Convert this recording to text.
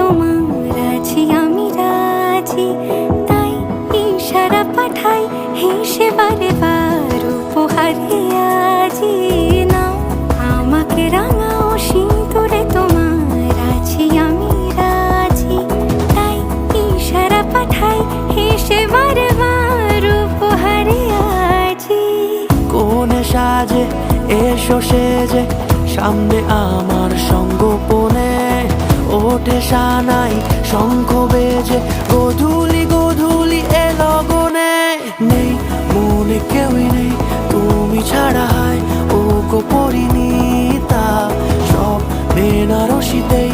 তোমার আছি আমি রাজি, তাই ইশারা পাঠাই হেসে বারে বার উপহারে আজি। নাও আমাকে রাঙাও সিঁদুরে, তোমার আছি আমি রাজি, তাই ইশারা পাঠাই হেসে বারে বার উপহারে আজি। কোণে সাজে এসো সেজে সামনে আমার সঙ্গোপনে, ওঠে সানাই শঙ্খ বেজে গধূলি গধূলি এ লগনে। নেই মনে কেউই নেই তুমি ছাড়া, হায় ও গো পরিণীতা, সব বেনারসিতেই